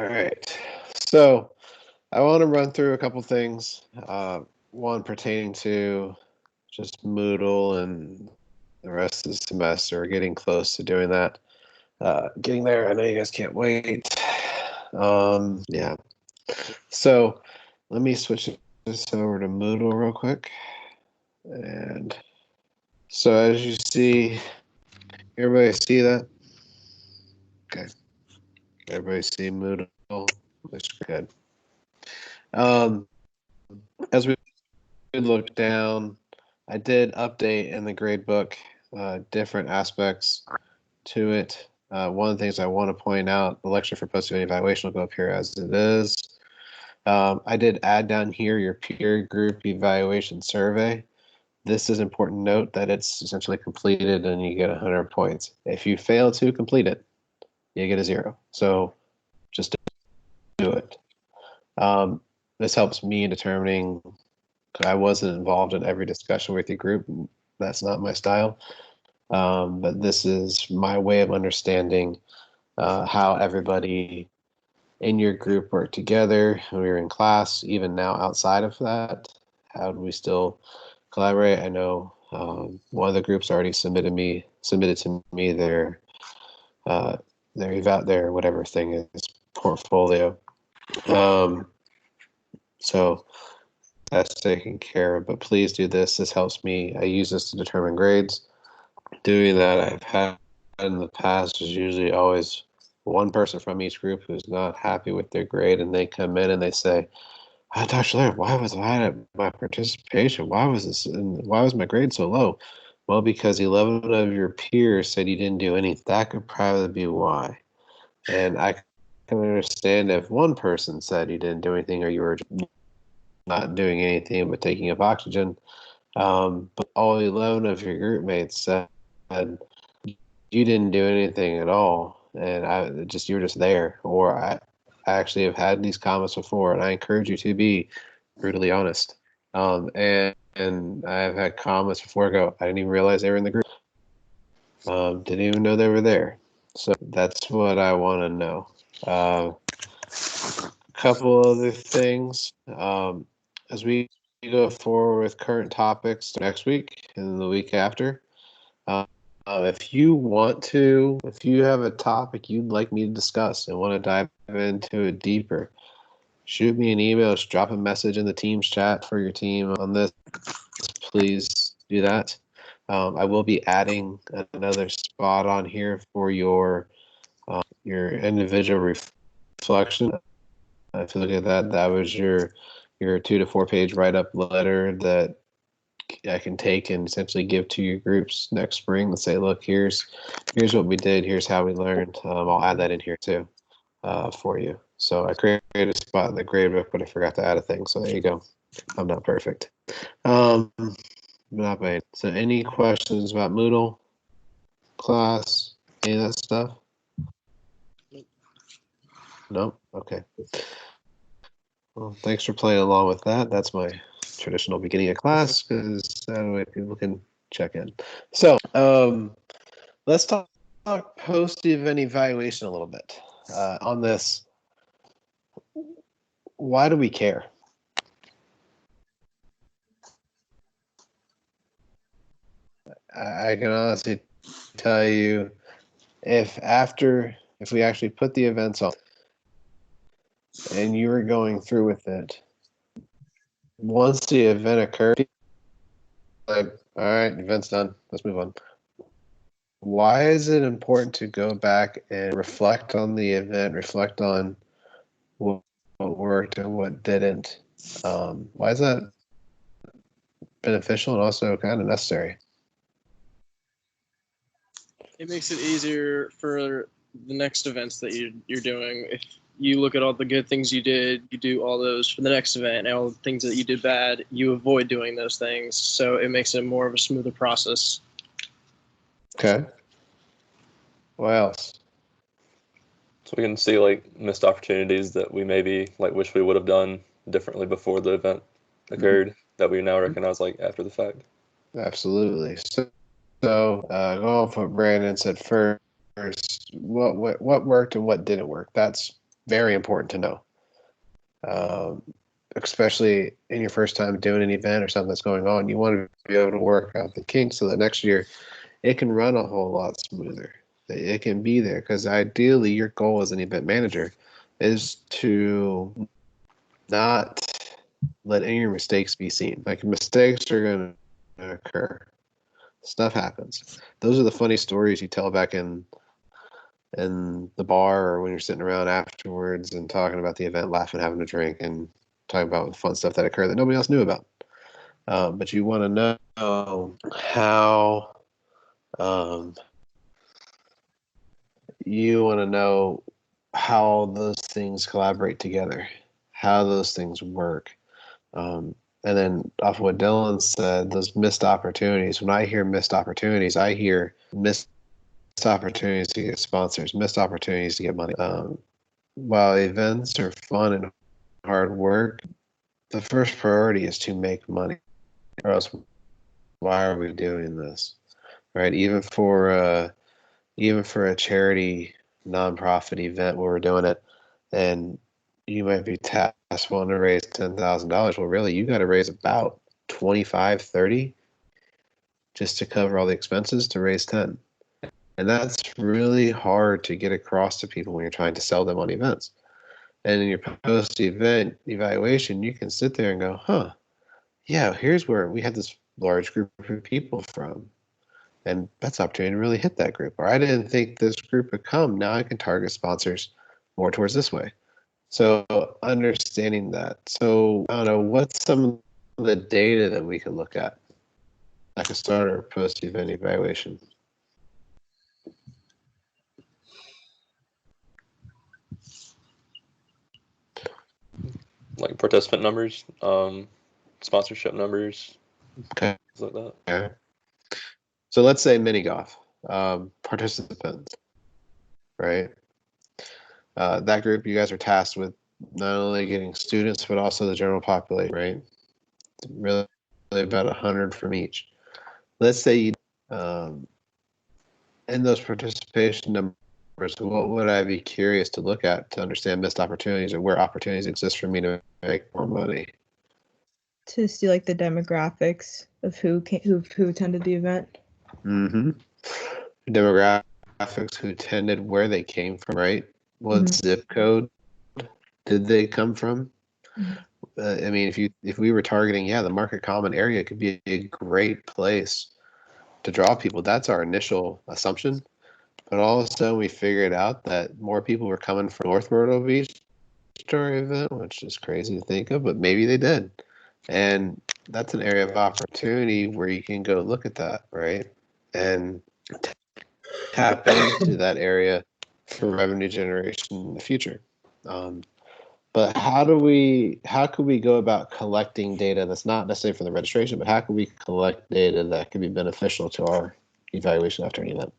right. So I want to run through a couple things. One pertaining to just Moodle and the rest of the semester. Getting close to doing that. Getting there. I know you guys can't wait. Yeah. So let me switch this over to Moodle real quick. And so as you see, everybody see that? Okay. Everybody see Moodle? Looks good. As we look down, I did update in the grade book different aspects to it. One of the things I want to point out, the lecture for post-event evaluation will go up here as it is. I did add down here your peer group evaluation survey. This is important note that it's essentially completed and you get 100 points. If you fail to complete it, you get a 0. So just do it. This helps me in determining. I wasn't involved in every discussion with your group. That's not my style. But this is my way of understanding how everybody in your group worked together when we were in class, even now outside of that. How do we still collaborate? I know one of the groups already submitted to me their whatever thing is portfolio. So that's taken care of, but please do this. This helps me. I use this to determine grades. Doing that, I've had in the past is usually always one person from each group who's not happy with their grade, and they come in and they say, Dr. Laird, why was I at my participation? Why was my grade so low? Well, because 11 of your peers said you didn't do anything. That could probably be why. And I can understand if one person said you didn't do anything or you were not doing anything but taking up oxygen. But all 11 of your group mates said you didn't do anything at all, and you were just there. Or I actually have had these comments before, and I encourage you to be brutally honest. And I've had comments before go, I didn't even realize they were in the group. Didn't even know they were there. So that's what I want to know. A couple other things. As we go forward with current topics next week and the week after, if you have a topic you'd like me to discuss and want to dive into it deeper, shoot me an email, just drop a message in the Teams chat for your team on this. Please do that. I will be adding another spot on here for your individual reflection. If you look at that, that was your 2 to 4 page write-up letter that I can take and essentially give to your groups next spring and say, look, here's what we did, here's how we learned. I'll add that in here too for you. So I created a spot in the grade book, but I forgot to add a thing. So there you go. I'm not perfect. Not bad. So any questions about Moodle class, any of that stuff? No? Okay. Well, thanks for playing along with that. That's my traditional beginning of class because that way people can check in. So let's talk post-event evaluation a little bit on this. Why do we care? I can honestly tell you if we actually put the events on and you were going through with it, once the event occurred, like, all right, event's done, let's move on. Why is it important to go back and reflect on the event, reflect on what worked and what didn't? Why is that beneficial and also kind of necessary? It makes it easier for the next events that you're doing. If you look at all the good things you did, you do all those for the next event, and all the things that you did bad, you avoid doing those things. So it makes it more of a smoother process. Okay. What else? So we can see like missed opportunities that we maybe like wish we would have done differently before the event occurred that we now recognize like after the fact. Absolutely. So go off what Brandon said first. What worked and what didn't work? That's very important to know. Especially in your first time doing an event or something that's going on, you want to be able to work out the kinks so that next year it can run a whole lot smoother. It can be there because ideally your goal as an event manager is to not let any of your mistakes be seen. Like mistakes are going to occur. Stuff happens. Those are the funny stories you tell back in the bar or when you're sitting around afterwards and talking about the event, laughing, having a drink, and talking about the fun stuff that occurred that nobody else knew about. But you want to know how those things collaborate together, how those things work. And then off of what Dylan said, those missed opportunities. When I hear missed opportunities, I hear missed opportunities to get sponsors, missed opportunities to get money. While events are fun and hard work, the first priority is to make money. Or else, why are we doing this? Right? Even for a charity nonprofit event where we're doing it, and you might be tasked wanting to raise $10,000. Well, really, you got to raise about 25, 30 just to cover all the expenses to raise 10. And that's really hard to get across to people when you're trying to sell them on events. And in your post-event evaluation, you can sit there and go, huh, yeah, here's where we had this large group of people from. And that's an opportunity to really hit that group. Or I didn't think this group would come. Now I can target sponsors more towards this way. So understanding that. So I don't know, what's some of the data that we could look at, like a starter post-event evaluation? Like participant numbers, sponsorship numbers, Okay. things like that. Okay. So let's say mini golf participants, right? That group, you guys are tasked with not only getting students but also the general population, right? Really about 100 from each. Let's say you, in those participation numbers, what would I be curious to look at to understand missed opportunities or where opportunities exist for me to make more money? To see like the demographics of who attended the event. Mm-hmm. Demographics, who attended, where they came from, right? What zip code did they come from? I mean, if we were targeting, the Market Common area could be a great place to draw people. That's our initial assumption. But all of a sudden, we figured out that more people were coming from North Myrtle Beach to our event, which is crazy to think of, but maybe they did. And that's an area of opportunity where you can go look at that, right? And tap into that area for revenue generation in the future. But how could we go about collecting data that's not necessarily for the registration, but how can we collect data that could be beneficial to our evaluation after an event?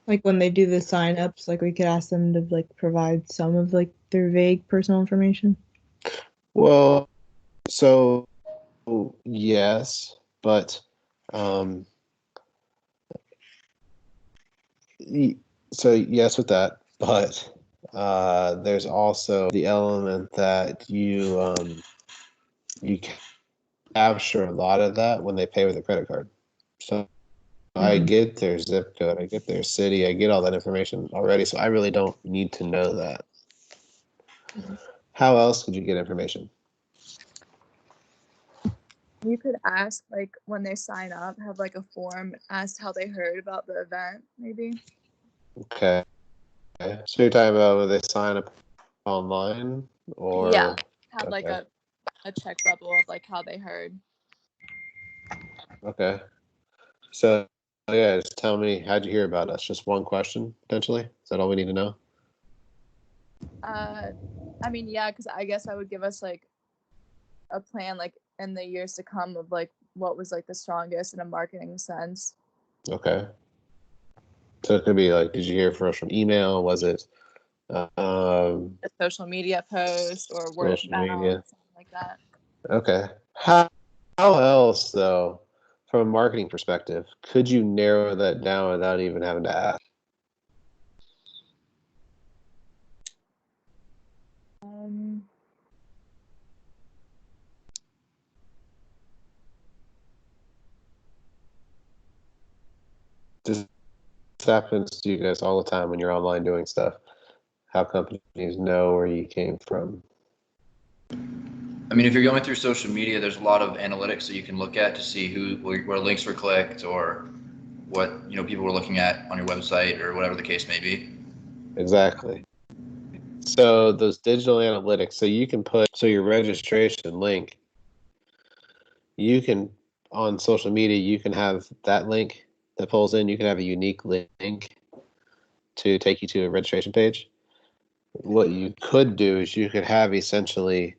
Like when they do the sign-ups, like we could ask them to like provide some of like their vague personal information. Well, so yes, but so yes with that, but there's also the element that you capture a lot of that when they pay with a credit card. So I get their zip code, I get their city, I get all that information already, so I really don't need to know that. How else could you get information? You could ask, like, when they sign up, have like a form, ask how they heard about the event, maybe. Okay. So you're talking about when they sign up online, or Yeah, have like okay. a check bubble of like how they heard. Okay. So yeah, just tell me, how'd you hear about us? Just one question, potentially? Is that all we need to know? I mean, yeah, because I guess I would give us like a plan, like in the years to come, of like what was like the strongest in a marketing sense. Okay. So it could be like, did you hear first from email? Was it A social media post or word of social mouth, media? something like that. Okay. How else, though, from a marketing perspective, could you narrow that down without even having to ask? This happens to you guys all the time when you're online doing stuff. How companies know where you came from. I mean, if you're going through social media, there's a lot of analytics that you can look at to see where links were clicked or what people were looking at on your website or whatever the case may be. Exactly. So those digital analytics, so you can put your registration link. You can on social media, you can have that link that pulls in. You can have a unique link to take you to a registration page. What you could do is you could have essentially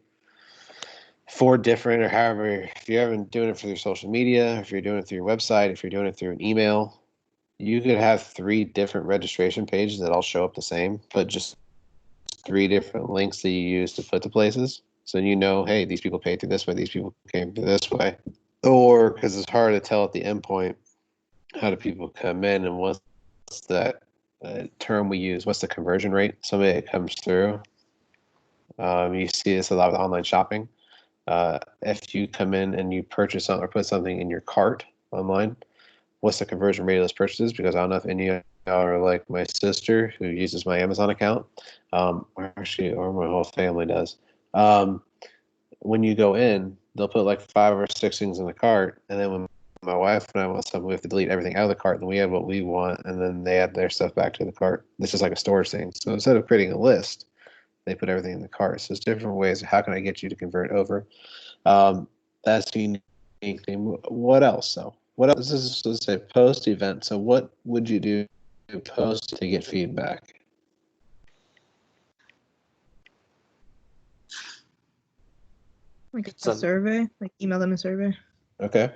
4 different, or however, if you're ever doing it for your social media, if you're doing it through your website, if you're doing it through an email, you could have 3 different registration pages that all show up the same, but just 3 different links that you use to put to places. So hey, these people paid through this way, these people came through this way. Or, because it's hard to tell at the endpoint, how do people come in and what's that term we use? What's the conversion rate? Somebody that comes through. You see this a lot with online shopping. If you come in and you purchase something or put something in your cart online, what's the conversion rate of those purchases? Because I don't know if any of y'all are like my sister who uses my Amazon account, or my whole family does. When you go in, they'll put like 5 or 6 things in the cart, and then when my wife and I want something, we have to delete everything out of the cart, and we add what we want, and then they add their stuff back to the cart. This is like a storage thing. So instead of creating a list, they put everything in the cart. So there's different ways of how can I get you to convert over. That's the unique thing. What else, though? What else? This is, let's say, post-event. So what would you do post to get feedback? Like a Send- survey, like email them a survey. Okay.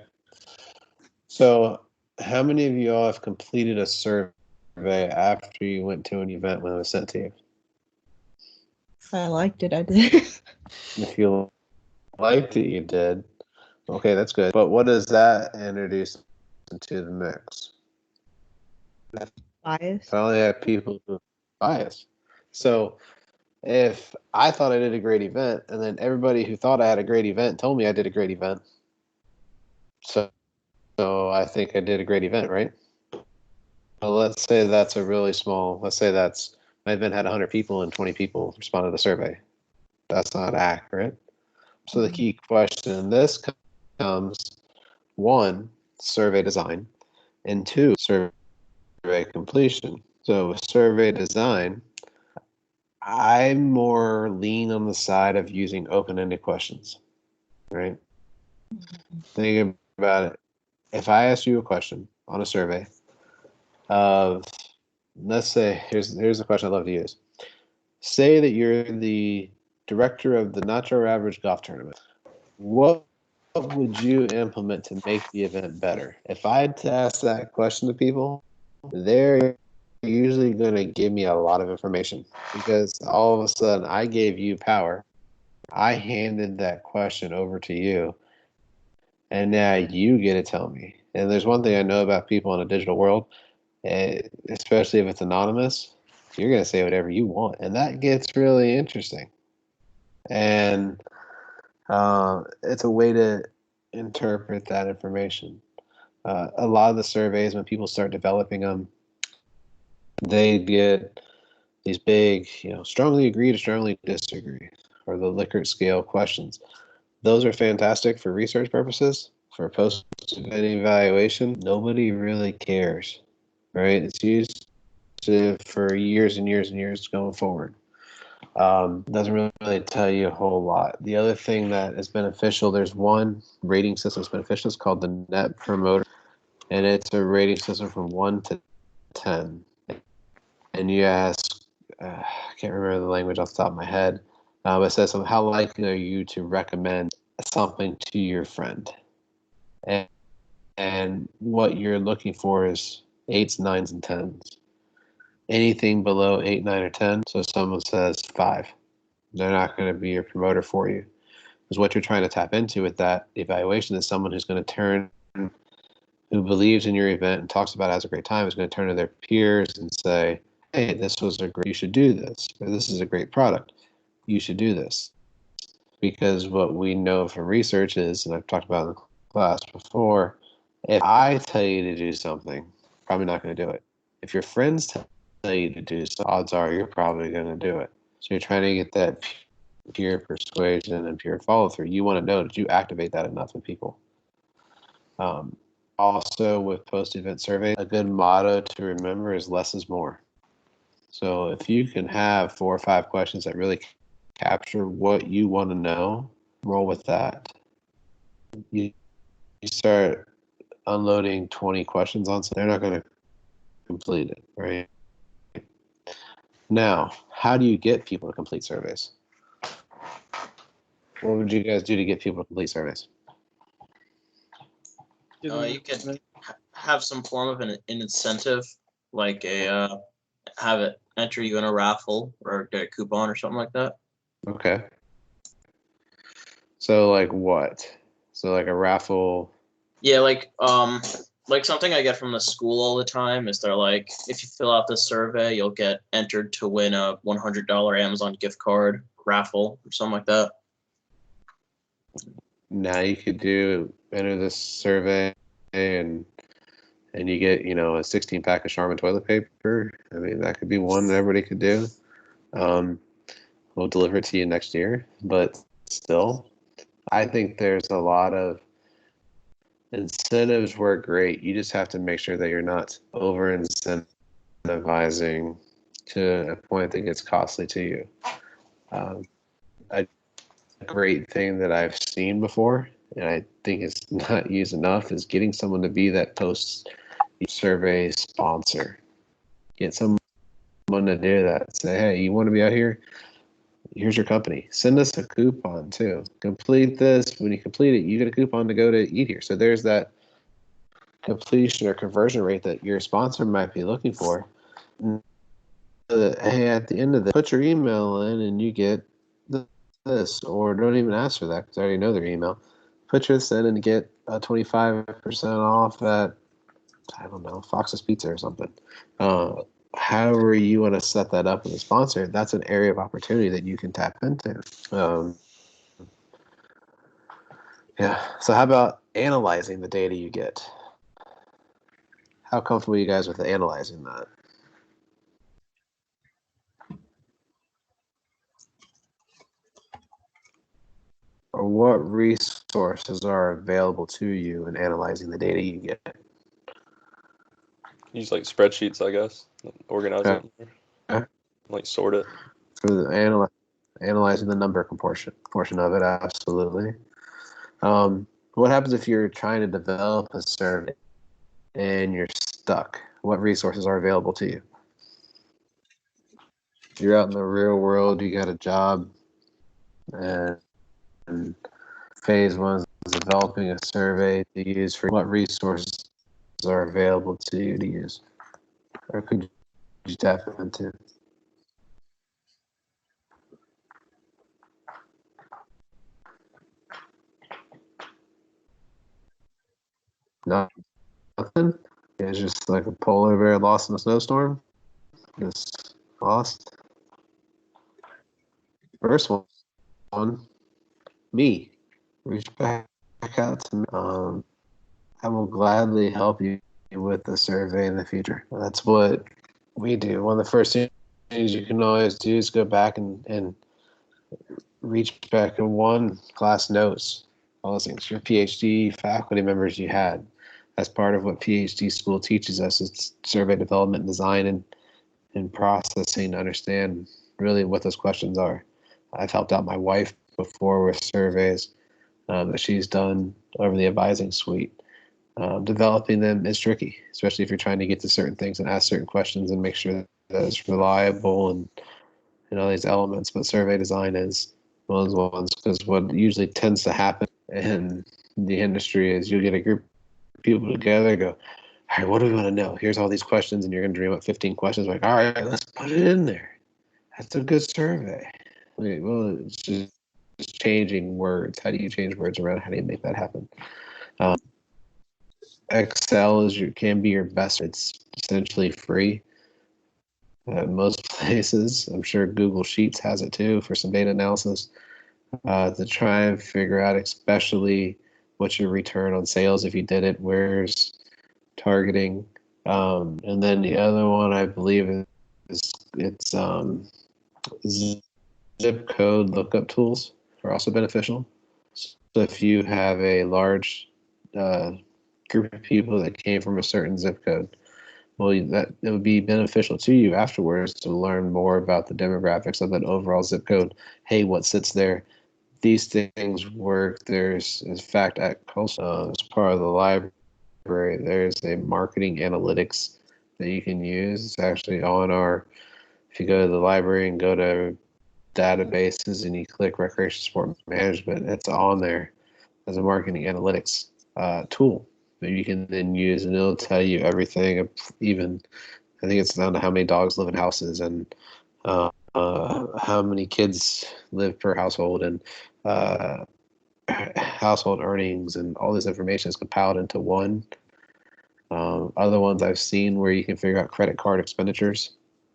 So how many of you all have completed a survey after you went to an event when it was sent to you? If I liked it, I did. If you liked it, you did. Okay, that's good. But what does that introduce into the mix? Bias. If I only have people who bias. So if I thought I did a great event, and then everybody who thought I had a great event told me I did a great event, so I think I did a great event, right? Well, let's say that's a really small. Let's say that's my event had 100 people and 20 people responded to the survey. That's not accurate. So the key question in this comes: 1, survey design, and 2, survey completion. So with survey design, I'm more lean on the side of using open-ended questions, right? Think about it. If I ask you a question on a survey of, let's say, here's the question I love to use. Say that you're the director of the Not Your Average Golf Tournament. What would you implement to make the event better? If I had to ask that question to people, they're usually going to give me a lot of information, because all of a sudden I gave you power. I handed that question over to you, and now you get to tell me. And there's one thing I know about people in a digital world, especially if it's anonymous, you're going to say whatever you want, and that gets really interesting. And it's a way to interpret that information. A lot of the surveys, when people start developing them, they get these big, strongly agree to strongly disagree, or the Likert scale questions. Those are fantastic for research purposes. For post-event evaluation, nobody really cares, right? It's used for years and years and years going forward. Doesn't really tell you a whole lot. The other thing that is beneficial, there's one rating system that's beneficial. It's called the Net Promoter, and it's a rating system from 1 to 10. And you ask, I can't remember the language off the top of my head, but it says something, how likely are you to recommend something to your friend? And what you're looking for is 8s, 9s, and 10s. Anything below 8, 9, or 10, so someone says 5, they're not going to be your promoter for you. Because what you're trying to tap into with that evaluation is someone who's going to turn, who believes in your event and talks about it, has a great time, is going to turn to their peers and say, hey, this was a great, you should do this, or this is a great product. you should do this. Because what we know from research is, and I've talked about in the class before, if I tell you to do something, probably not going to do it. If your friends tell you to do something, odds are you're probably going to do it. So you're trying to get that peer persuasion and peer follow through. You want to know, did you activate that enough in people? Also, with post event surveys, a good motto to remember is less is more. So if you can have 4 or 5 questions that really capture what you want to know, roll with that. You start unloading 20 questions on something, they're not going to complete it, right? Now, how do you get people to complete surveys? What would you guys do to get people to complete surveys? You could have some form of an incentive, like have it enter you in a raffle or get a coupon or something like that. Okay. So like what? So like a raffle. Yeah, like something I get from the school all the time is they're like, if you fill out this survey, you'll get entered to win a $100 Amazon gift card raffle or something like that. Now you could enter this survey and you get, a 16 pack of Charmin toilet paper. I mean, that could be one that everybody could do. We'll deliver it to you next year, but still, I think there's a lot of incentives work great. You just have to make sure that you're not over incentivizing to a point that gets costly to you. A great thing that I've seen before, and I think it's not used enough, is getting someone to be that post survey sponsor. Get someone to do that. Say, hey, you want to be out here? Here's your company. Send us a coupon too. Complete this. When you complete it, you get a coupon to go to eat here. So there's that completion or conversion rate that your sponsor might be looking for. Hey, at the end of this, put your email in and you get this, or don't even ask for that because I already know their email. Put yours in and get 25% off at, I don't know, Fox's Pizza or something. However you want to set that up with a sponsor, that's an area of opportunity that you can tap into. Yeah. So how about analyzing the data you get? How comfortable are you guys with analyzing that? Or what resources are available to you in analyzing the data you get? Use like spreadsheets, I guess. Organize Okay. it. Okay. Like sort it. For the analyzing the number portion of it, absolutely. What happens if you're trying to develop a survey and you're stuck? What resources are available to you? You're out in the real world, you got a job, and phase one is developing a survey to use. For what resources are available to you to use, or could you tap into? Nothing. It's just like a polar bear lost in a snowstorm. Just lost. First one, me. Reach back out to me. I will gladly help you with the survey in the future. That's what we do. One of the first things you can always do is go back and reach back in one class notes, all those things, your PhD faculty members you had. That's part of what PhD school teaches us. It's survey development, design, and processing to understand really what those questions are. I've helped out my wife before with surveys that she's done over the advising suite. Developing them is tricky, especially if you're trying to get to certain things and ask certain questions and make sure that it's reliable and all these elements. But survey design is one of those ones, because what usually tends to happen in the industry is you'll get a group of people together, go, all right, what do we want to know? Here's all these questions, and you're going to dream up 15 questions. Like, all right, let's put it in there. That's a good survey. Well, it's just changing words. How do you change words around? How do you make that happen? Excel can be your best. It's essentially free. at most places. I'm sure Google Sheets has it too for some data analysis to try and figure out, especially what's your return on sales if you did it, where's targeting, and then the other one I believe is it's zip code lookup tools are also beneficial. So if you have a large group of people that came from a certain zip code, well, that it would be beneficial to you afterwards to learn more about the demographics of that overall zip code. Hey, what sits there? These things work. There's, in fact, at Coastal, as part of the library, there's a marketing analytics that you can use. It's actually on our, if you go to the library and go to databases and you click recreation sport management, it's on there as a marketing analytics tool that you can then use, and it'll tell you everything. Even I think it's down to how many dogs live in houses and how many kids live per household and household earnings, and all this information is compiled into one. Other ones I've seen where you can figure out credit card expenditures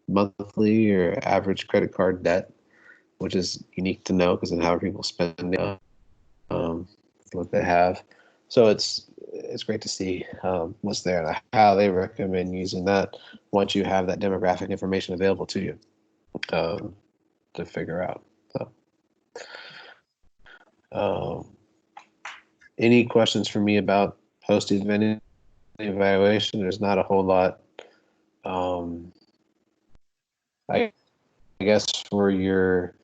monthly or average credit card debt, which is unique to know because then how are people spending what they have. So it's great to see what's there and how they recommend using that once you have that demographic information available to you to figure out. So, any questions for me about post-event evaluation? There's not a whole lot. I guess for your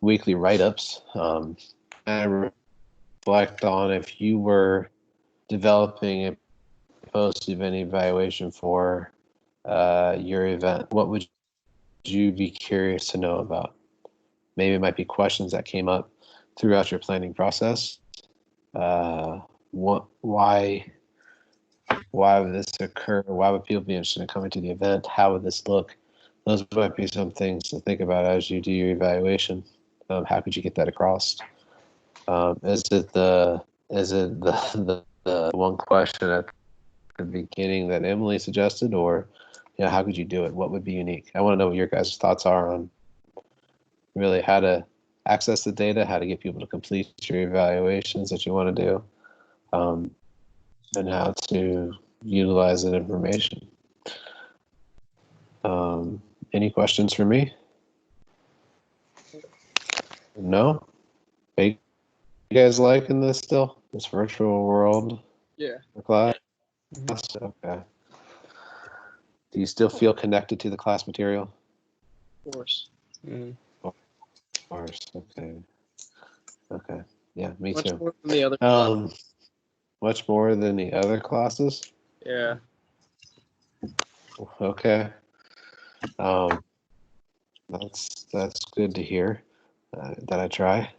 weekly write-ups, I reflect on if you were developing a post-event evaluation for your event, what would you be curious to know about? Maybe it might be questions that came up throughout your planning process. Why would this occur? Why would people be interested in coming to the event? How would this look? Those might be some things to think about as you do your evaluation. How could you get that across? Is it the one question at the beginning that Emily suggested, or how could you do it? What would be unique? I want to know what your guys' thoughts are on really how to access the data, how to get people to complete your evaluations that you want to do, and how to utilize that information. Any questions for me? No? Are you guys liking this still? This virtual world? Yeah. Class? Okay. Do you still feel connected to the class material? Of course. Mm-hmm. Of course. Okay. Okay. Yeah, me Much too. more than the other. Much more than the other classes? Yeah. Okay. That's good to hear that I try.